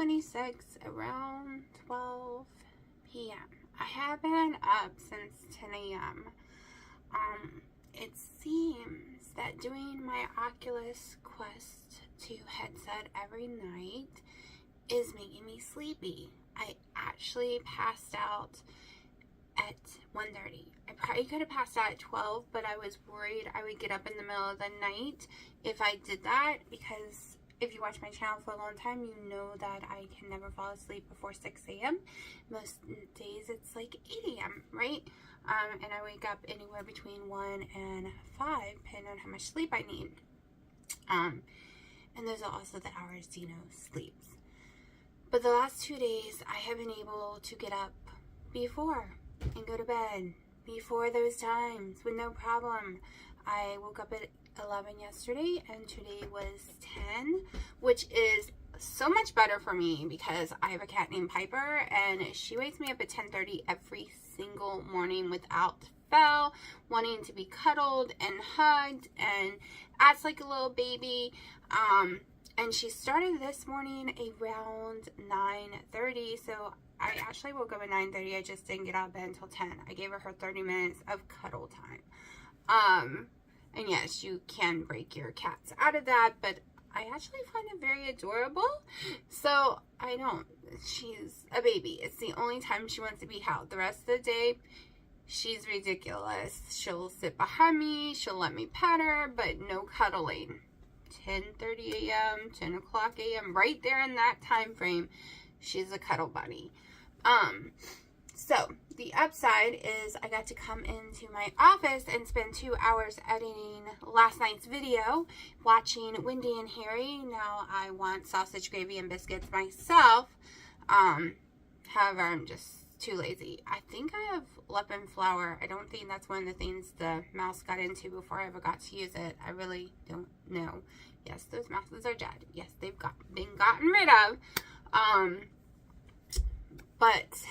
11:26, around 12 p.m. I have been up since 10 a.m. It seems that doing my Oculus Quest 2 headset every night is making me sleepy. I actually passed out at 1:30. I probably could have passed out at 12, but I was worried I would get up in the middle of the night if I did that, because if you watch my channel for a long time, you know that I can never fall asleep before 6 a.m. Most days it's like 8 a.m., right? And I wake up anywhere between 1 and 5, depending on how much sleep I need. And those are also the hours Dino sleeps. But the last 2 days, I have been able to get up before and go to bed before those times with no problem. I woke up at 11 yesterday, and today was 10, which is so much better for me because I have a cat named Piper, and she wakes me up at 10:30 every single morning without fail, wanting to be cuddled and hugged and acts like a little baby. And she started this morning around 9:30, so I actually woke up at 9:30. I just didn't get out of bed until 10. I gave her 30 minutes of cuddle time. And yes, you can break your cats out of that, but I actually find it very adorable. So I don't. She's a baby. It's the only time she wants to be held. The rest of the day, she's ridiculous. She'll sit behind me. She'll let me pet her, but no cuddling. 10:30 a.m., 10 o'clock a.m., right there in that time frame, she's a cuddle bunny. So the upside is I got to come into my office and spend 2 hours editing last night's video, watching Wendy and Harry. Now I want sausage gravy and biscuits myself. However, I'm just too lazy. I think I have leptin flour. I don't think that's one of the things the mouse got into before I ever got to use it. I really don't know. Yes, those mouses are dead. Yes, they've been gotten rid of. But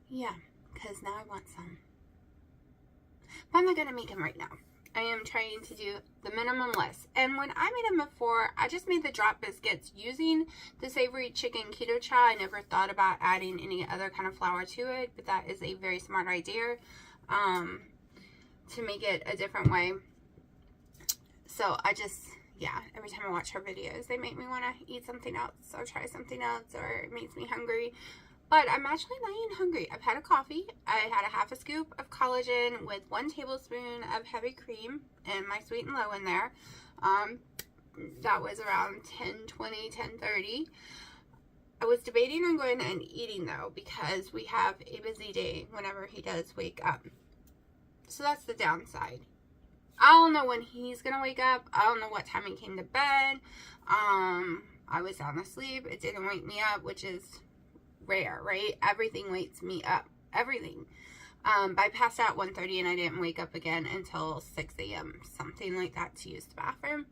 yeah, because now I want some. But I'm not going to make them right now. I am trying to do the minimum list. And when I made them before, I just made the drop biscuits using the savory chicken keto chow. I never thought about adding any other kind of flour to it, but that is a very smart idea to make it a different way. So I just, yeah, every time I watch her videos, they make me want to eat something else or try something else, or it makes me hungry. But I'm actually not even hungry. I've had a coffee. I had a half a scoop of collagen with 1 tablespoon of heavy cream and my sweet and low in there. That was around 10:20, 10:30. I was debating on going and eating though, because we have a busy day whenever he does wake up. So that's the downside. I don't know when he's going to wake up. I don't know what time he came to bed. I was sound asleep. It didn't wake me up, which is rare, right? Everything wakes me up. Everything. But I passed out at 1:30 and I didn't wake up again until 6 a.m. Something like that, to use the bathroom.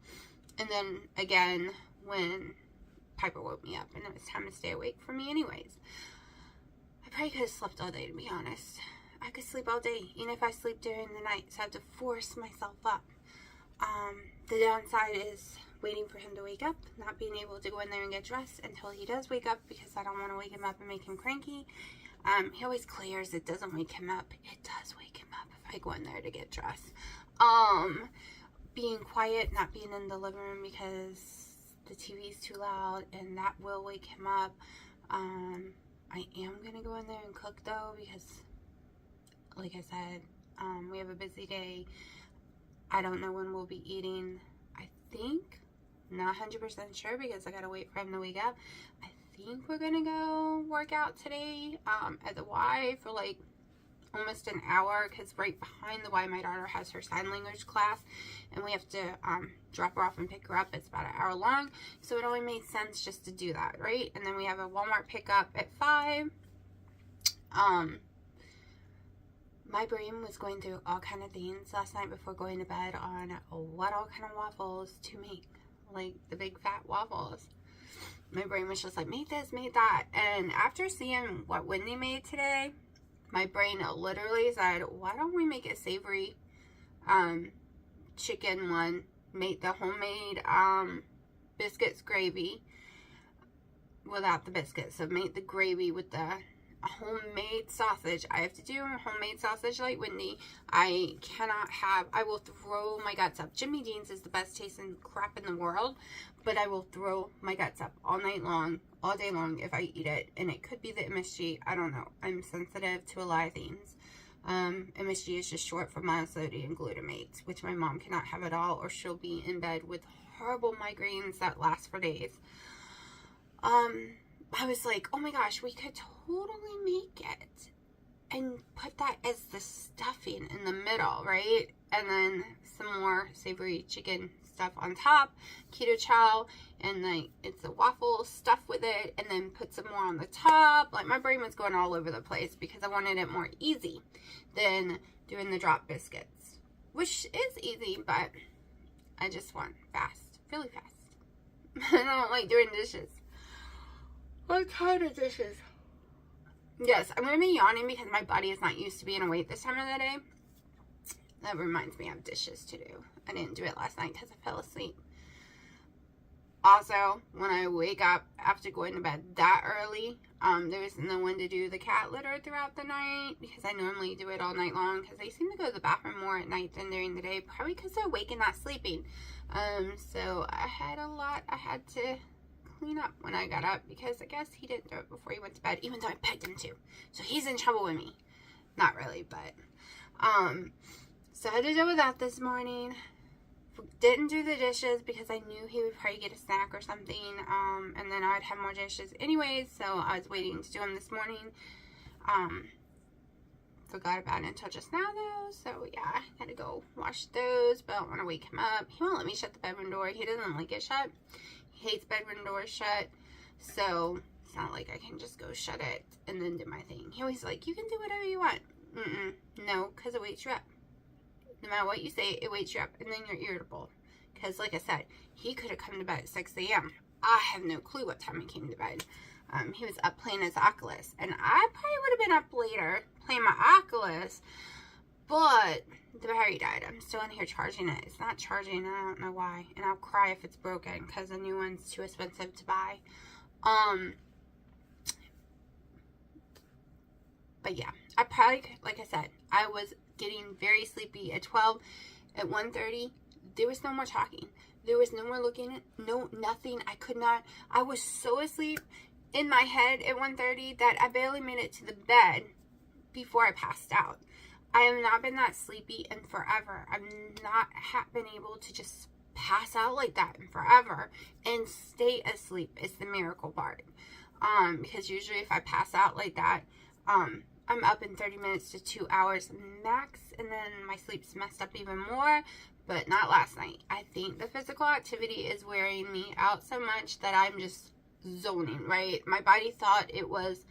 And then again when Piper woke me up and it was time to stay awake for me anyways. I probably could have slept all day, to be honest. I could sleep all day, even if I sleep during the night, so I have to force myself up. The downside is waiting for him to wake up, not being able to go in there and get dressed until he does wake up, because I don't want to wake him up and make him cranky. He always clears, it doesn't wake him up. It does wake him up if I go in there to get dressed. Being quiet, not being in the living room because the TV is too loud, and that will wake him up. I am going to go in there and cook though, because like I said, we have a busy day. I don't know when we'll be eating. I think, not 100% sure because I gotta wait for him to wake up. I think we're gonna go work out today at the Y for like almost an hour, because right behind the Y my daughter has her sign language class, and we have to drop her off and pick her up. It's about an hour long, so it only made sense just to do that, right? And then we have a Walmart pickup at 5. My brain was going through all kind of things last night before going to bed on what all kind of waffles to make, like the big fat waffles. My brain was just like, make this, make that. And after seeing what Wendy made today, my brain literally said, why don't we make a savory chicken one, make the homemade biscuits gravy, without the biscuits. So make the gravy with the homemade sausage. I have to do homemade sausage like Whitney. I will throw my guts up. Jimmy Dean's is the best tasting crap in the world, but I will throw my guts up all night long, all day long if I eat it. And it could be the MSG. I don't know. I'm sensitive to a lot of things. MSG is just short for monosodium glutamate, which my mom cannot have at all, or she'll be in bed with horrible migraines that last for days. I was like, oh my gosh, we could totally make it and put that as the stuffing in the middle, right? And then some more savory chicken stuff on top, keto chow, and like it's a waffle stuff with it, and then put some more on the top. Like my brain was going all over the place because I wanted it more easy than doing the drop biscuits, which is easy, but I just want fast, really fast. I don't like doing dishes. What kind of dishes? Yes, I'm going to be yawning because my body is not used to being awake this time of the day. That reminds me of dishes to do. I didn't do it last night because I fell asleep. Also, when I wake up after going to bed that early, there's no one to do the cat litter throughout the night because I normally do it all night long because they seem to go to the bathroom more at night than during the day, probably because they're awake and not sleeping. So I had a lot I had to clean up when I got up because I guess he didn't do it before he went to bed, even though I begged him to. So he's in trouble with me. Not really, but so I had to deal with that this morning. Didn't do the dishes because I knew he would probably get a snack or something, and then I'd have more dishes anyways, so I was waiting to do them this morning. Forgot about it until just now though, so yeah, I gotta go wash those, but I don't want to wake him up. He won't let me shut the bedroom door. He doesn't like it shut. He hates bedroom doors shut, so it's not like I can just go shut it and then do my thing. He always like, you can do whatever you want. No, because it wakes you up. No matter what you say, it wakes you up, and then you're irritable. Because like I said, he could have come to bed at 6 a.m. I have no clue what time he came to bed. He was up playing his Oculus, and I probably would have been up later playing my Oculus, but the battery died. I'm still in here charging it. It's not charging. I don't know why, and I'll cry if it's broken because the new one's too expensive to buy. But yeah, I probably, like I said, I was getting very sleepy at 12. At 1:30, there was no more talking. There was no more looking at, nothing. I was so asleep in my head at 1:30 that I barely made it to the bed before I passed out. I have not been that sleepy in forever. I've not been able to just pass out like that in forever and stay asleep is the miracle part. Because usually if I pass out like that, I'm up in 30 minutes to 2 hours max, and then my sleep's messed up even more, but not last night. I think the physical activity is wearing me out so much that I'm just zoning, right? My body thought it was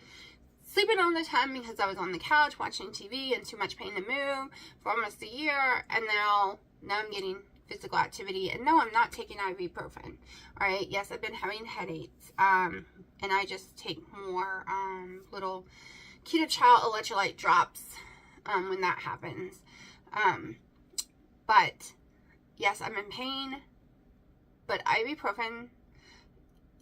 sleeping all the time because I was on the couch watching TV and too much pain to move for almost a year, and now I'm getting physical activity, and no, I'm not taking ibuprofen. All right, yes, I've been having headaches, and I just take more little Keto Chow electrolyte drops when that happens. But yes, I'm in pain, but ibuprofen,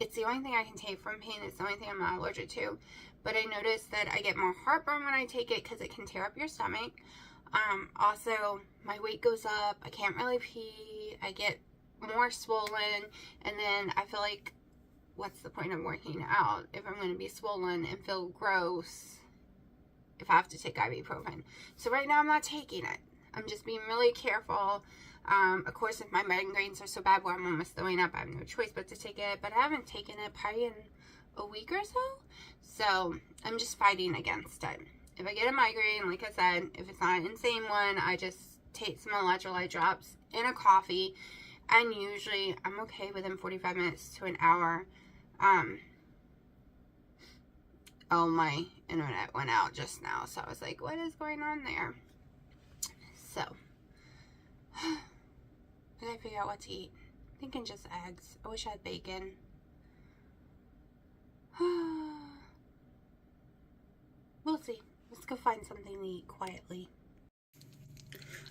it's the only thing I can take from pain. It's the only thing I'm not allergic to. But I noticed that I get more heartburn when I take it because it can tear up your stomach. Also, my weight goes up. I can't really pee. I get more swollen. And then I feel like, what's the point of working out if I'm going to be swollen and feel gross if I have to take ibuprofen? So right now I'm not taking it. I'm just being really careful. Of course, if my migraines are so bad where I'm almost throwing up, I have no choice but to take it. But I haven't taken it probably in a week or so. So I'm just fighting against it. If I get a migraine, like I said, if it's not an insane one, I just take some electrolyte drops in a coffee. And usually I'm okay within 45 minutes to an hour. Oh, my internet went out just now. So I was like, what is going on there? So, I gotta figure out what to eat. I'm thinking just eggs. I wish I had bacon. We'll see. Let's go find something to eat quietly.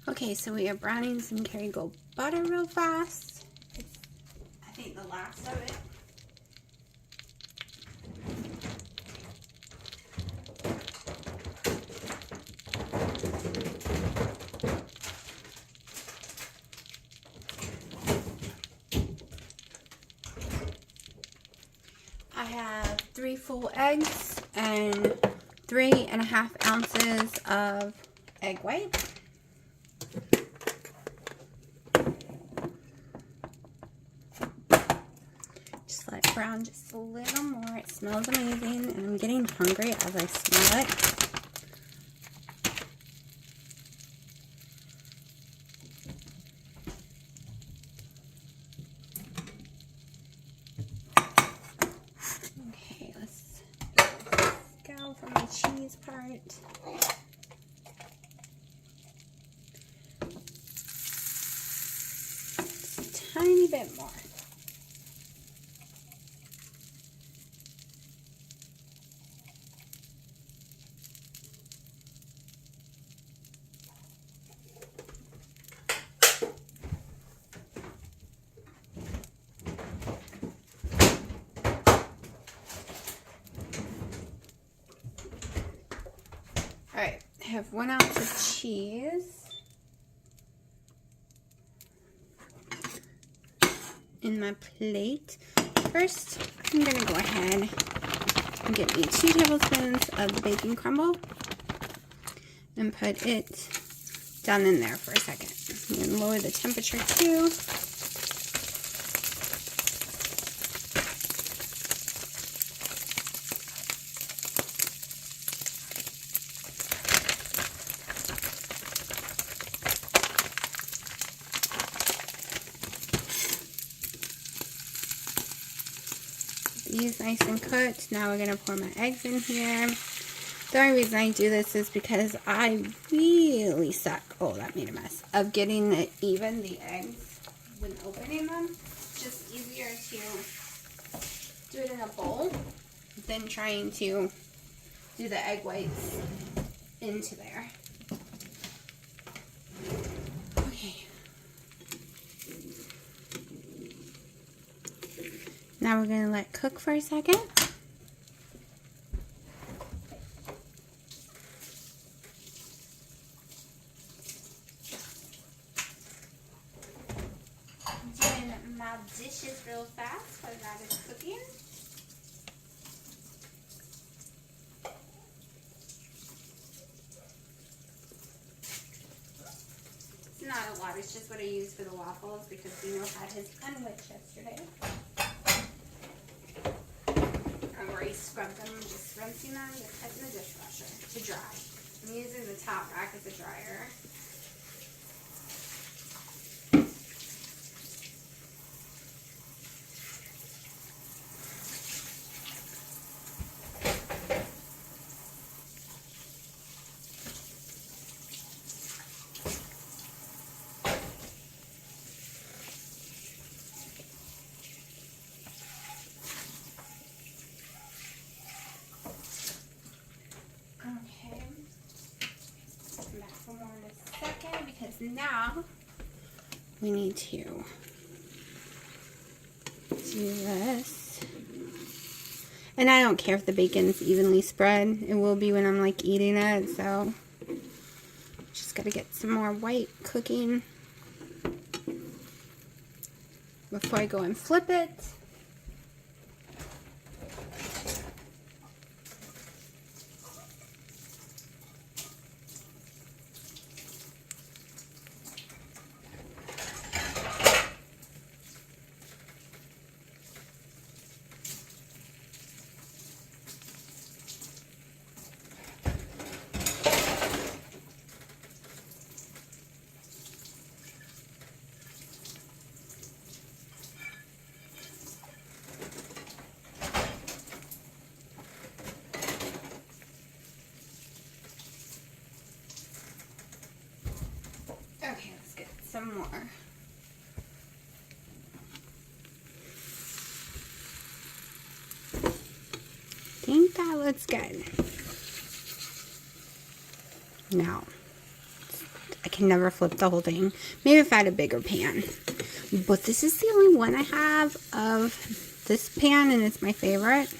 Okay, so we are browning some Kerrygold butter real fast. It's, I think, the last of it. have 3 full eggs and 3.5 ounces of egg white. Just let it brown just a little more. It smells amazing, and I'm getting hungry as I smell it. For my cheese part. Just a tiny bit more. Alright, I have 1 ounce of cheese in my plate. First, I'm going to go ahead and get me 2 tablespoons of the bacon crumble and put it down in there for a second. I'm going to lower the temperature too. These nice and cooked. Now we're going to pour my eggs in here. The only reason I do this is because I really suck, oh that made a mess, of getting the eggs when opening them. It's just easier to do it in a bowl than trying to do the egg whites into there. Now we're going to let it cook for a second. I'm doing my dishes real fast while that is cooking. It's not a lot, it's just what I use for the waffles because Dino had his unwich yesterday. I've already scrubbed them, just rinsing them, just put in the dishwasher to dry. I'm using the top rack as a dryer. Now we need to do this, and I don't care if the bacon's evenly spread. It will be when I'm like eating it, so just gotta get some more white cooking before I go and flip it. Okay, let's get some more. I think that looks good. Now, I can never flip the whole thing. Maybe if I had a bigger pan. But this is the only one I have of this pan, and it's my favorite.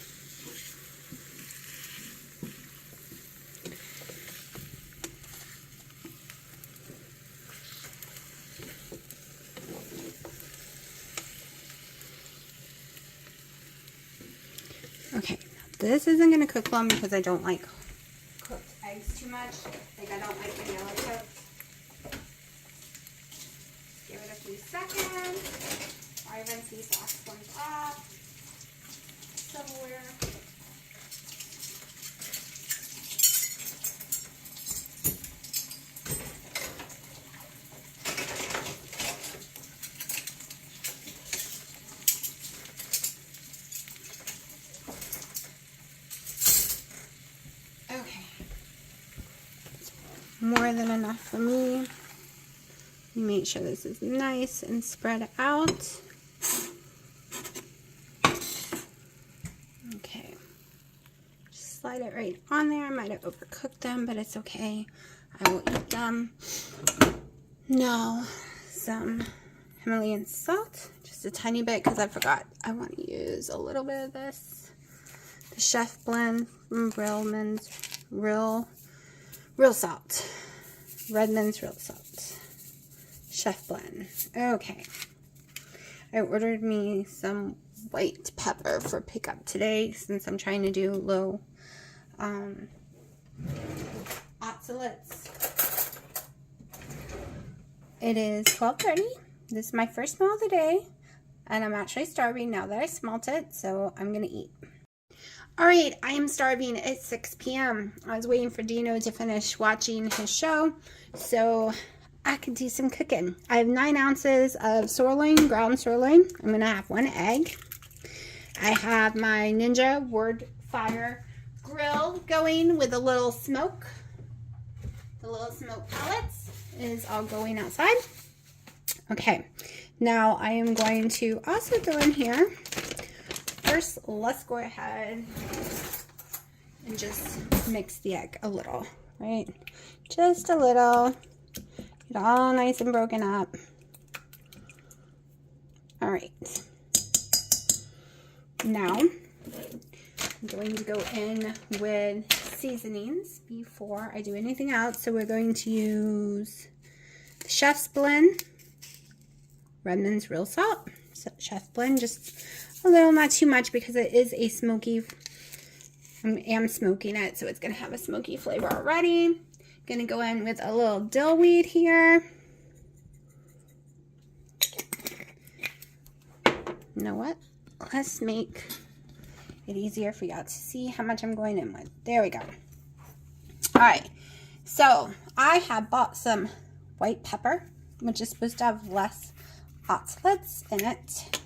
This isn't going to cook long because I don't like cooked eggs too much. Like, I don't like vanilla cooked. Give it a few seconds. Olive NC sauce comes off. Silverware. More than enough for me. You make sure this is nice and spread out. Okay. Just slide it right on there. I might have overcooked them, but it's okay. I will eat them. Now, some Himalayan salt. Just a tiny bit because I forgot. I want to use a little bit of this. The Chef Blend from Real salt. Redmond's Real Salt. Chef Blend. Okay. I ordered me some white pepper for pickup today since I'm trying to do low oxalates. It is 12:30. This is my first meal of the day. And I'm actually starving now that I smelt it. So I'm going to eat. Alright, I am starving at 6 p.m. I was waiting for Dino to finish watching his show so I could do some cooking. I have 9 ounces of sirloin, ground sirloin. I'm going to have 1 egg. I have my Ninja Wood Fire grill going with a little smoke. The little smoke pellets is all going outside. Okay, now I am going to also go in here. First, let's go ahead and just mix the egg a little, right? Just a little. Get it all nice and broken up. All right. Now, I'm going to go in with seasonings before I do anything else. So we're going to use the Chef's Blend, Redmond's Real Salt, Chef Blend, just a little, not too much because it is a smoky, I am smoking it, so it's going to have a smoky flavor already. Going to go in with a little dill weed here. You know what? Let's make it easier for y'all to see how much I'm going in with. There we go. Alright, so I have bought some white pepper, which is supposed to have less oxalates in it.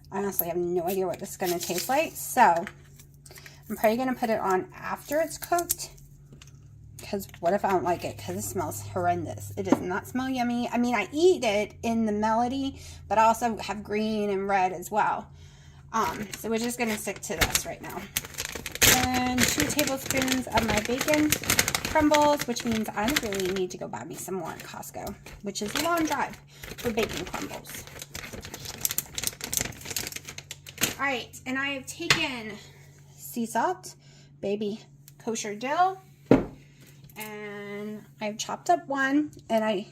I honestly have no idea what this is going to taste like, so I'm probably going to put it on after it's cooked, because what if I don't like it, because it smells horrendous. It does not smell yummy. I mean, I eat it in the melody, but I also have green and red as well. So we're just going to stick to this right now. And 2 tablespoons of my bacon crumbles, which means I really need to go buy me some more at Costco, which is a long drive for bacon crumbles. Alright, and I have taken sea salt, baby kosher dill, and I've chopped up 1, and I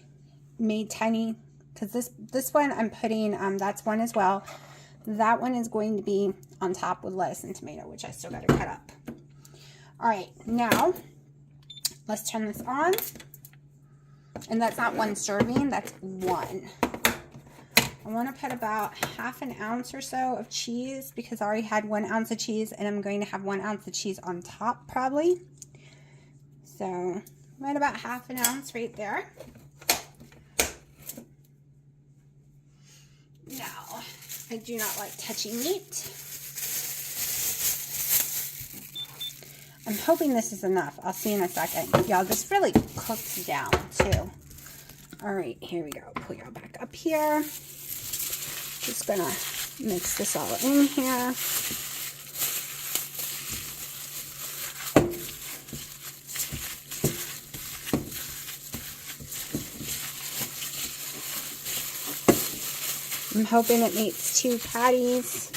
made tiny, because this one I'm putting, that's 1 as well. That one is going to be on top with lettuce and tomato, which I still got to cut up. Alright, now, let's turn this on, and that's not 1 serving, that's 1. I want to put about ½ an ounce or so of cheese because I already had 1 ounce of cheese and I'm going to have 1 ounce of cheese on top probably. So right about ½ an ounce right there. Now, I do not like touching meat. I'm hoping this is enough. I'll see in a second. Y'all, this really cooks down too. All right, here we go. Pull y'all back up here. Just gonna mix this all in here. I'm hoping it makes 2 patties.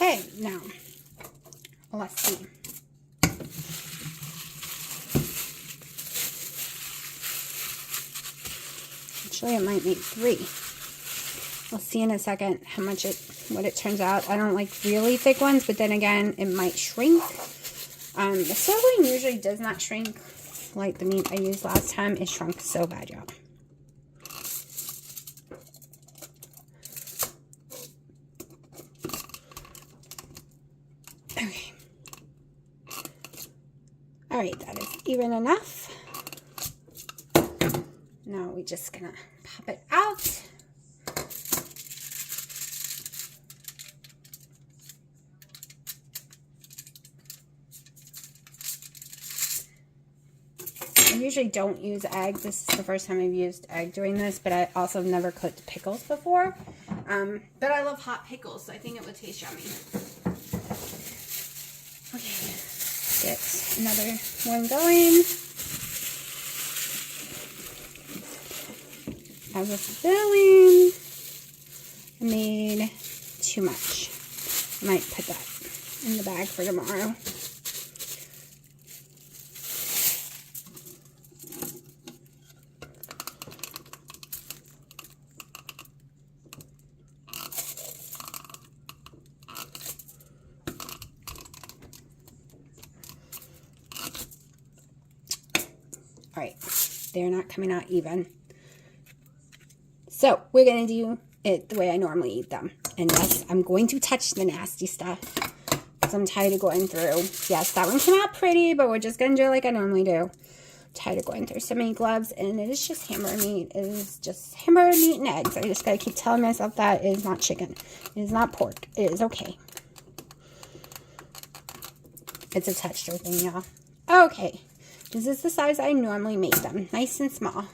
Okay, now, let's see. Actually, it might make 3. We'll see in a second what it turns out. I don't like really thick ones, but then again, it might shrink. The sirloin usually does not shrink like the meat I used last time. It shrunk so bad, y'all. Okay. All right, that is even enough. Now we're just gonna pop it out. I usually don't use egg. This is the first time I've used egg doing this, but I also have never cooked pickles before. But I love hot pickles, so I think it would taste yummy. Okay, get another one going. I was filling. I made too much. I might put that in the bag for tomorrow. All right, they're not coming out even. So we're going to do it the way I normally eat them. And yes, I'm going to touch the nasty stuff because I'm tired of going through. Yes, that one came out pretty, but we're just going to do it like I normally do. I'm tired of going through so many gloves, and it is just hamburger meat. It is just hamburger meat and eggs. I just got to keep telling myself that it is not chicken. It is not pork. It is okay. It's a texture thing, y'all. Okay. This is the size I normally make them. Nice and small.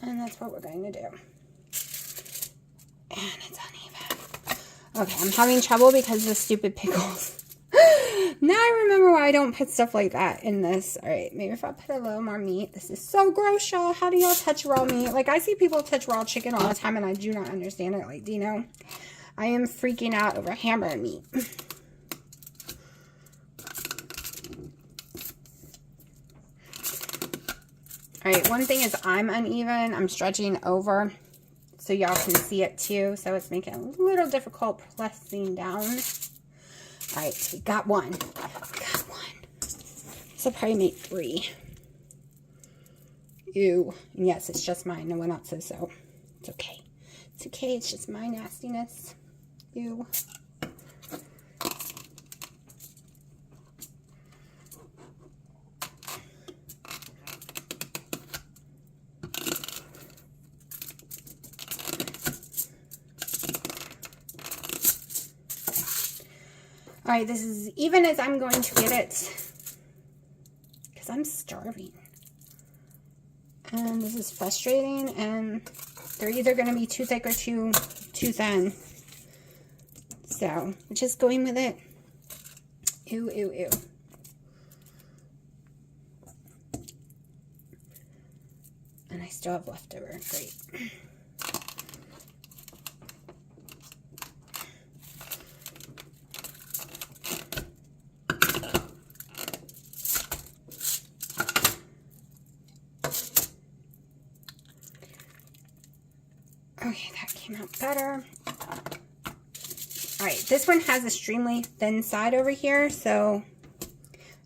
And that's what we're going to do. And it's uneven. Okay, I'm having trouble because of the stupid pickles. Now I remember why I don't put stuff like that in this. Alright, maybe if I put a little more meat. This is so gross, y'all. How do y'all touch raw meat? Like, I see people touch raw chicken all the time, and I do not understand it. Like, do you know? I am freaking out over hamburger meat. Alright, one thing is I'm uneven. I'm stretching over so y'all can see it too. So it's making it a little difficult pressing down. Alright, we got one. This will probably make 3. Ew. And yes, it's just mine. No one else says so. It's okay. It's okay. It's just my nastiness. Ew. Alright, this is even as I'm going to get it, because I'm starving. And this is frustrating, and they're either going to be too thick or too thin. So, we're just going with it. Ew, ew, ew. And I still have leftover. Great. Okay, that came out better. Alright, this one has a extremely thin side over here, so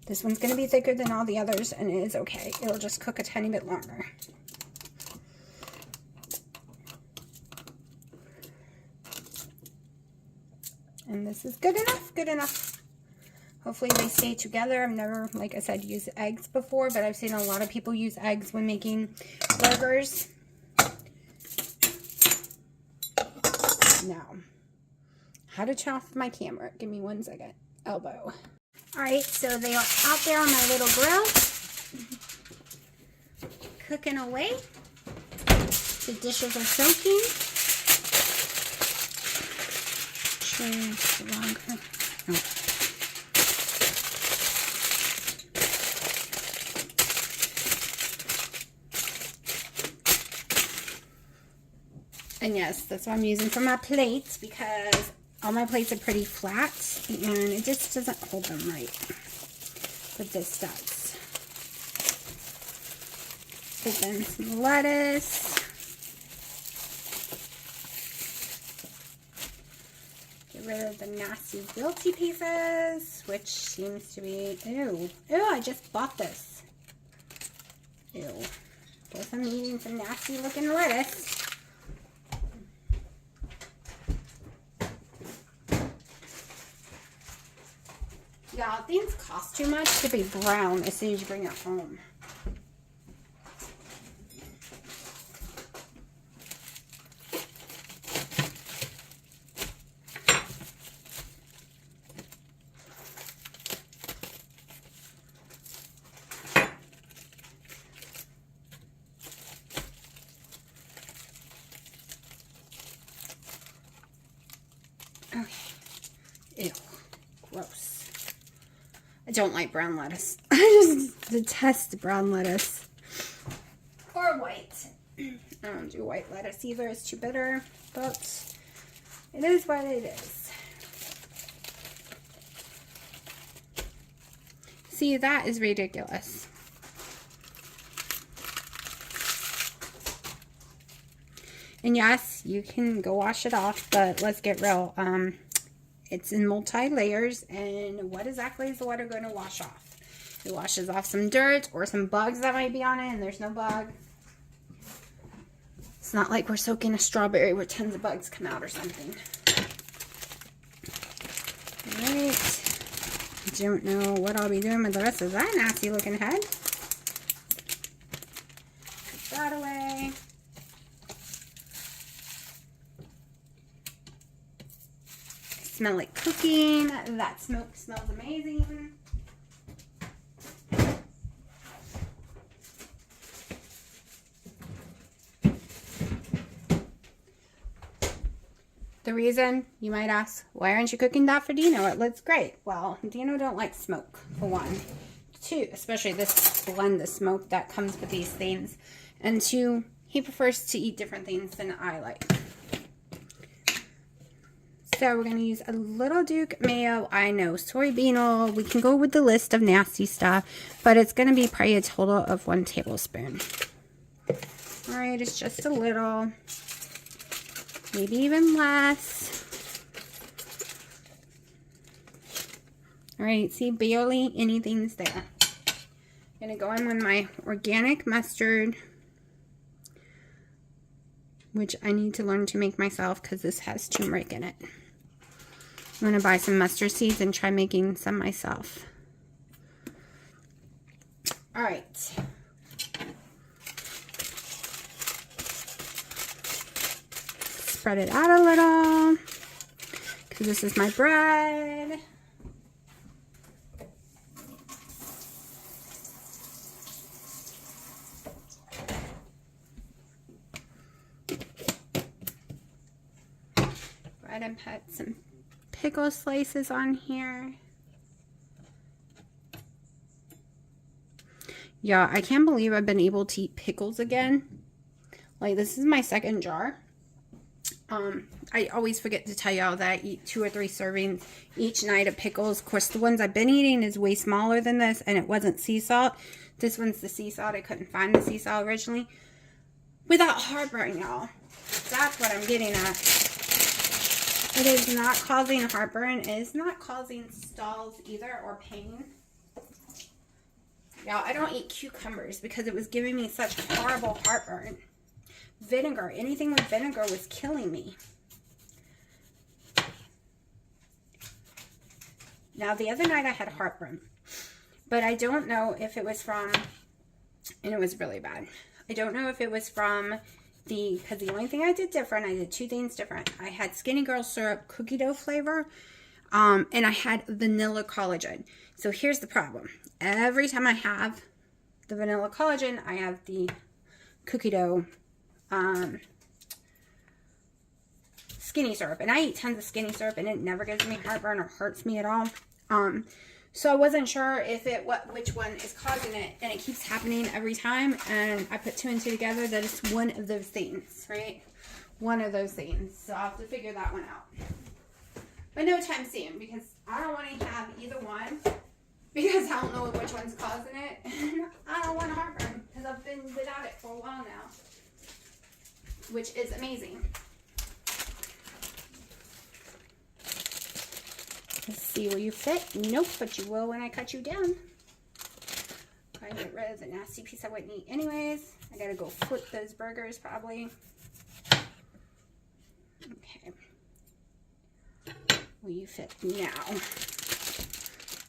this one's going to be thicker than all the others, and it is okay. It'll just cook a tiny bit longer. And this is good enough, good enough. Hopefully they stay together. I've never, like I said, used eggs before, but I've seen a lot of people use eggs when making burgers. Now, how to turn off my camera. Give me 1 second. Elbow. Alright, so they are out there on my little grill. Cooking away. The dishes are soaking. And yes, that's what I'm using for my plates, because all my plates are pretty flat and it just doesn't hold them right. But this does. Put in some lettuce. Get rid of the nasty wilty pieces, which seems to be, ew, I just bought this. Ew. Guess I'm eating some nasty looking lettuce. Yeah, things cost too much to be brown as soon as you bring it home. Okay. Ew. Gross. I don't like brown lettuce. I just detest brown lettuce. Or white. I don't do white lettuce either. It's too bitter. But it is what it is. See, that is ridiculous. And yes, you can go wash it off, but let's get real. It's in multi-layers, and what exactly is the water going to wash off? It washes off some dirt or some bugs that might be on it, and there's no bug. It's not like we're soaking a strawberry where tons of bugs come out or something. Alright. I don't know what I'll be doing with the rest of that nasty looking head. Put that away. Smell like cooking. That smoke smells amazing. The reason, you might ask, why aren't you cooking that for Dino? It looks great. Well, Dino don't like smoke, for one. Two, especially this blend of smoke that comes with these things. And two, he prefers to eat different things than I like. So we're going to use a little Duke mayo. I know, soybean oil. We can go with the list of nasty stuff, but it's going to be probably a total of 1 tablespoon. All right, it's just a little, maybe even less. All right, see, barely anything's there. I'm going to go in with my organic mustard, which I need to learn to make myself because this has turmeric in it. I'm going to buy some mustard seeds and try making some myself. All right. Spread it out a little because this is my bread. Bread and put some pickle slices on here. Yeah, I can't believe I've been able to eat pickles again. Like, this is my second jar. I always forget to tell y'all that I eat 2 or 3 servings each night of pickles. Of course, the ones I've been eating is way smaller than this, and it wasn't sea salt. This one's the sea salt. I couldn't find the sea salt originally. Without heartburn, y'all. That's what I'm getting at. It is not causing heartburn. It is not causing stalls either or pain. Y'all, I don't eat cucumbers because it was giving me such horrible heartburn. Vinegar, anything with vinegar was killing me. Now, the other night I had heartburn, but I don't know if it was from, and it was really bad. I don't know if it was from because the only thing I did different, I did 2 things different. I had Skinny Girl syrup cookie dough flavor, and I had vanilla collagen. So here's the problem. Every time I have the vanilla collagen, I have the cookie dough skinny syrup. And I eat tons of skinny syrup, and it never gives me heartburn or hurts me at all. So I wasn't sure if which one is causing it, and it keeps happening every time, and I put 2 and 2 together that it's one of those things, right? One of those things. So I'll have to figure that one out. But no time soon, because I don't want to have either one because I don't know which one's causing it. I don't want to heartburn because I've been without it for a while now, which is amazing. Let's see, will you fit? Nope, but you will when I cut you down. Gotta get rid of the nasty piece I wouldn't eat anyways. I gotta go flip those burgers probably. Okay. Will you fit now?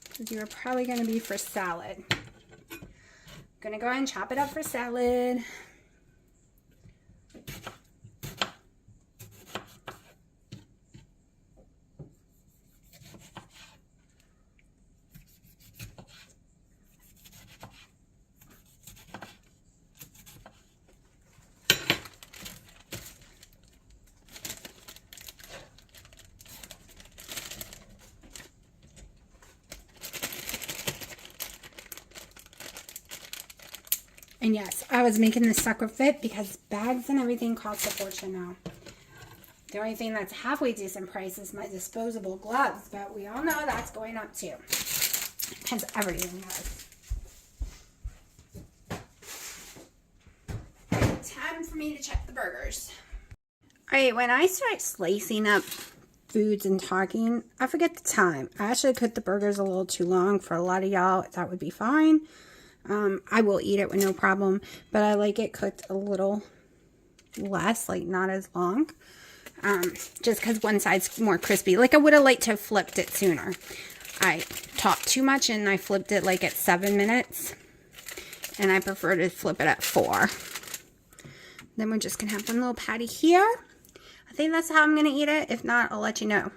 Because you're probably going to be for salad. Gonna go ahead and chop it up for salad. And yes, I was making this sucker fit because bags and everything cost a fortune now. The only thing that's halfway decent price is my disposable gloves, but we all know that's going up too. Because everything does. Time for me to check the burgers. Alright, when I start slicing up foods and talking, I forget the time. I actually cooked the burgers a little too long. For a lot of y'all, that would be fine. I will eat it with no problem, but I like it cooked a little less, like not as long, just because one side's more crispy. Like I would have liked to have flipped it sooner. I talked too much and I flipped it like at 7 minutes, and I prefer to flip it at 4. Then we're just gonna have one little patty here. I think that's how I'm gonna eat it. If not, I'll let you know.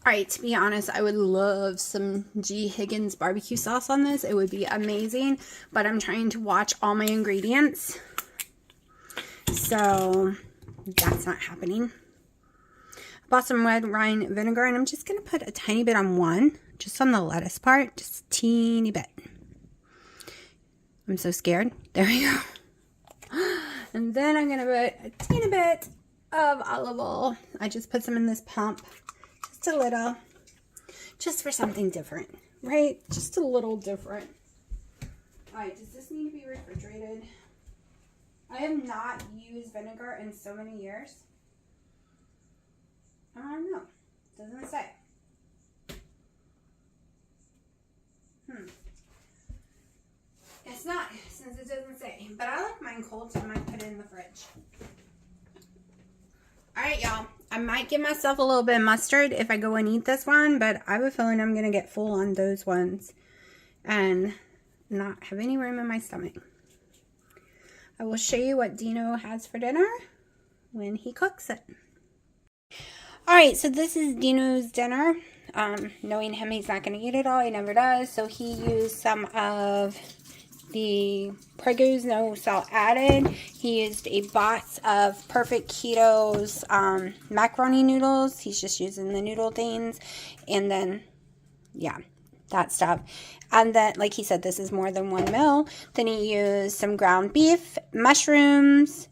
Alright, to be honest, I would love some G. Higgins barbecue sauce on this. It would be amazing, but I'm trying to watch all my ingredients, so that's not happening. I bought some red wine vinegar, and I'm just going to put a tiny bit on one, just on the lettuce part, just a teeny bit. I'm so scared. There we go. And then I'm going to put a teeny bit of olive oil. I just put some in this pump. Just a little, just for something different, right? Just a little different. All right, does this need to be refrigerated? I have not used vinegar in so many years. I don't know. Doesn't say. It's not, since it doesn't say. But I like mine cold, so I might put it in the fridge. Alright, y'all. I might give myself a little bit of mustard if I go and eat this one, but I have a feeling I'm going to get full on those ones and not have any room in my stomach. I will show you what Dino has for dinner when he cooks it. Alright, so this is Dino's dinner. Knowing him, he's not going to eat it all. He never does. So he used some of the Prigu's no salt added. He used a box of Perfect Keto's macaroni noodles. He's just using the noodle things. And then, yeah, that stuff. And then, like he said, this is more than 1 meal. Then he used some ground beef, mushrooms,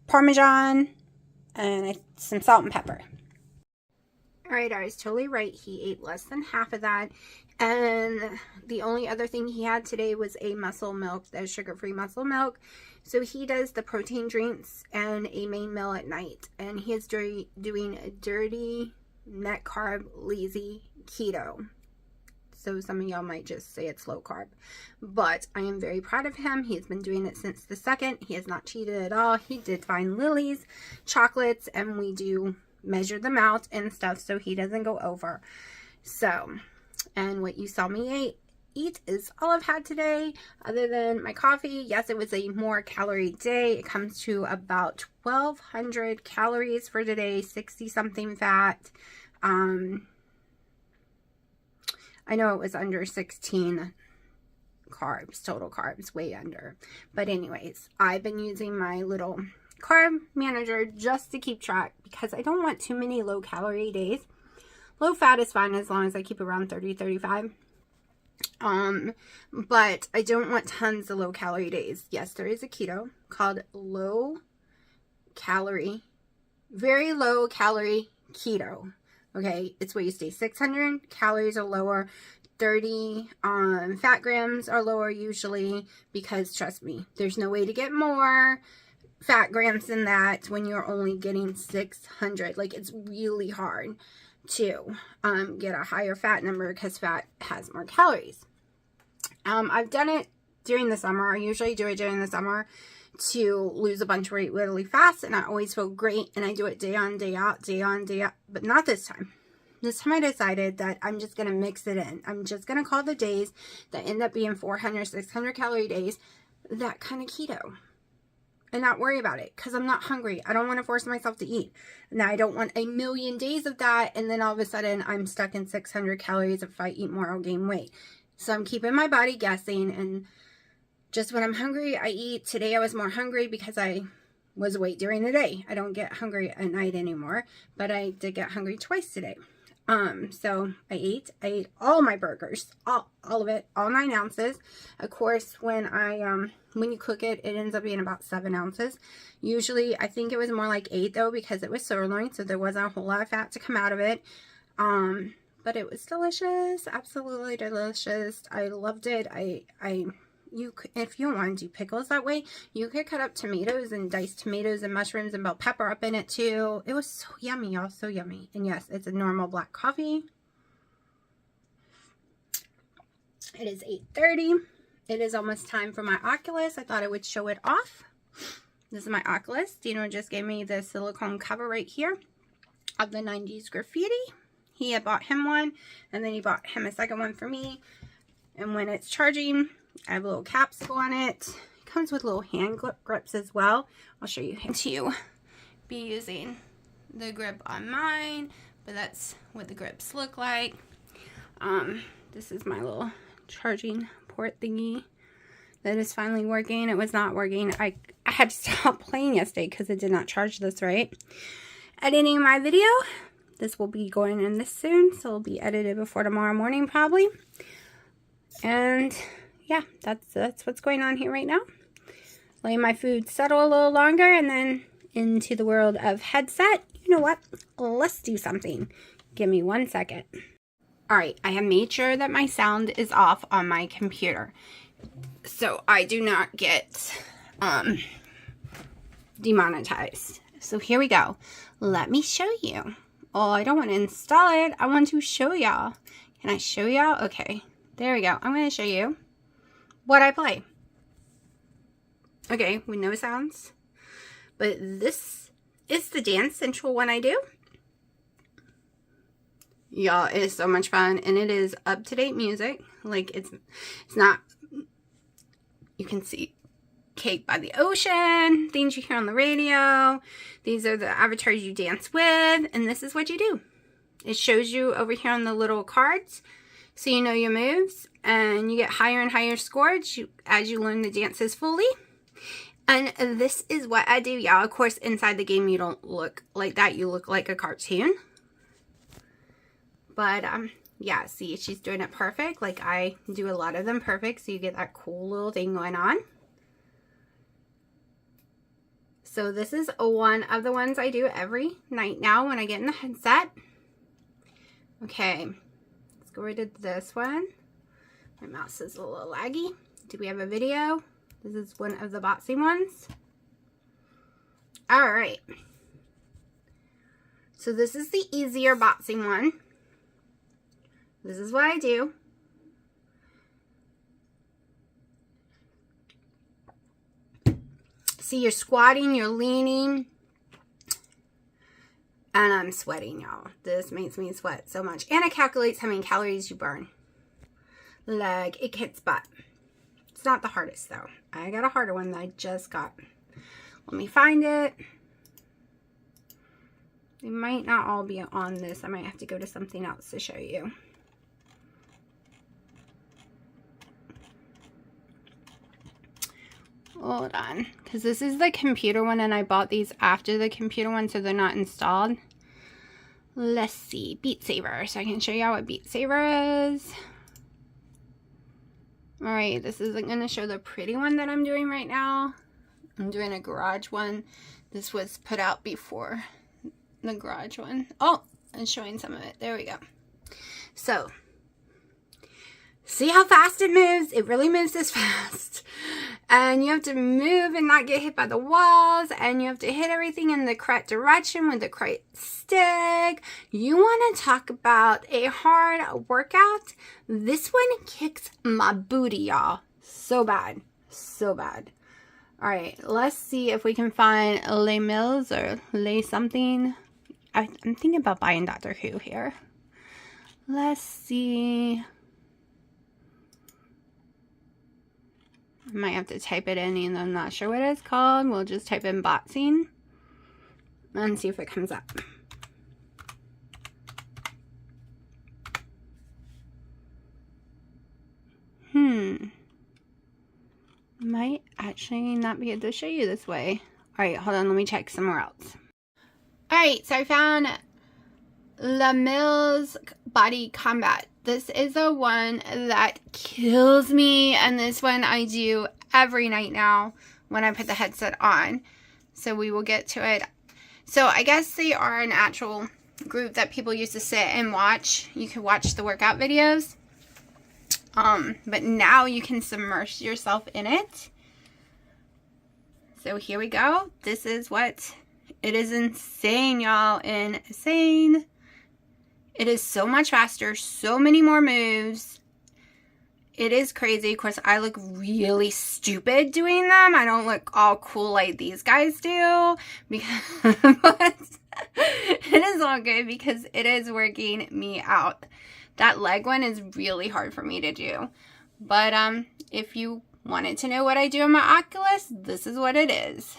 Parmesan, and some salt and pepper. Alright, I was totally right. He ate less than half of that. And the only other thing he had today was a muscle milk, the sugar-free muscle milk. So he does the protein drinks and a main meal at night. And he is doing a dirty, net carb, lazy keto. So some of y'all might just say it's low carb. But I am very proud of him. He's been doing it since the 2nd. He has not cheated at all. He did find Lily's chocolates, and we do measure them out and stuff so he doesn't go over. So, and what you saw me eat is all I've had today, other than my coffee. Yes, it was a more calorie day. It comes to about 1,200 calories for today, 60 something fat. I know it was under 16 carbs, total carbs, way under. But anyways, I've been using my little carb manager just to keep track because I don't want too many low calorie days. Low fat is fine as long as I keep around 30-35. But I don't want tons of low calorie days. Yes, there is a keto called low calorie, very low calorie keto. Okay, it's where you stay 600 calories or lower 30 fat grams or lower usually, because trust me, there's no way to get more fat grams than that when you're only getting 600. Like, it's really hard to get a higher fat number because fat has more calories. I've done it during the summer. I usually do it during the summer to lose a bunch of weight really fast, and I always feel great, and I do it day on, day out, day on, day out, but not this time. This time I decided that I'm just going to mix it in. I'm just going to call the days that end up being 400, 600 calorie days that kind of keto, and not worry about it, because I'm not hungry. I don't want to force myself to eat. Now, I don't want a million days of that, and then all of a sudden I'm stuck in 600 calories. If I eat more, I'll gain weight. So I'm keeping my body guessing, and just when I'm hungry, I eat. Today I was more hungry because I was awake during the day. I don't get hungry at night anymore, but I did get hungry twice today. So I ate all my burgers, all of it, all 9 ounces. Of course, when you cook it, it ends up being about 7 ounces. Usually, I think it was more like 8 though, because it was sirloin, so there wasn't a whole lot of fat to come out of it. But it was delicious, absolutely delicious. I loved it. If you want to do pickles that way, you could cut up tomatoes and dice tomatoes and mushrooms and bell pepper up in it too. It was so yummy, y'all, so yummy. And yes, it's a normal black coffee. It is 8:30. It is almost time for my Oculus. I thought I would show it off. This is my Oculus. Dino just gave me the silicone cover right here of the 90s graffiti. He had bought him one, and then he bought him a second one for me. And when it's charging, I have little caps go on it. It comes with little hand grips as well. I'll show you how to be using the grip on mine, but that's what the grips look like. This is my little charging port thingy that is finally working. It was not working. I had to stop playing yesterday because it did not charge this right. Editing my video. This will be going in this soon, so it'll be edited before tomorrow morning probably. And yeah, that's what's going on here right now. Letting my food settle a little longer, and then into the world of headset. You know what? Let's do something. Give me 1 second. Alright, I have made sure that my sound is off on my computer, so I do not get demonetized. So here we go. Let me show you. Oh, I don't want to install it. I want to show y'all. Can I show y'all? Okay, there we go. I'm going to show you what I play. Okay, with no sounds. But this is the Dance Central one I do. Y'all, it is so much fun, and it is up-to-date music. Like, it's not, you can see Cake by the Ocean, things you hear on the radio. These are the avatars you dance with, and this is what you do. It shows you over here on the little cards, so you know your moves, and you get higher and higher scores as you learn the dances fully. And this is what I do, y'all. Of course, inside the game, you don't look like that. You look like a cartoon. But, yeah, see, she's doing it perfect. Like, I do a lot of them perfect, so you get that cool little thing going on. So this is one of the ones I do every night now when I get in the headset. Okay, let's go right to this one. My mouse is a little laggy. Do we have a video? This is one of the boxing ones. All right. So this is the easier boxing one. This is what I do. See, you're squatting, you're leaning, and I'm sweating, y'all. This makes me sweat so much. And it calculates how many calories you burn. Like, it kicks butt. It's not the hardest, though. I got a harder one that I just got. Let me find it. They might not all be on this. I might have to go to something else to show you. Hold on, because this is the computer one, and I bought these after the computer one, so they're not installed. Let's see, Beat Saber, so I can show y'all what Beat Saber is. Alright, this isn't going to show the pretty one that I'm doing right now. I'm doing a garage one. This was put out before the garage one. Oh, I'm showing some of it. There we go. So, See how fast it moves? It really moves this fast. And you have to move and not get hit by the walls. And you have to hit everything in the correct direction with the correct stick. You want to talk about a hard workout? This one kicks my booty, y'all. So bad. So bad. All right, let's see if we can find Les Mills or Les something. I'm thinking about buying Dr. Who here. Let's see. I might have to type it in and I'm not sure what it's called. We'll just type in boxing and see if it comes up. Might actually not be able to show you this way. All right, hold on. Let me check somewhere else. All right, so I found Les Mills Body Combat. This is the one that kills me, and this one I do every night now when I put the headset on. So we will get to it. So I guess they are an actual group that people used to sit and watch. You can watch the workout videos. But now you can submerge yourself in it. So here we go. This is what it is. Insane, y'all. Insane. It is so much faster, so many more moves. It is crazy. Of course, I look really stupid doing them. I don't look all cool like these guys do. Because, but it is all good because it is working me out. That leg one is really hard for me to do. But if you wanted to know what I do on my Oculus, this is what it is.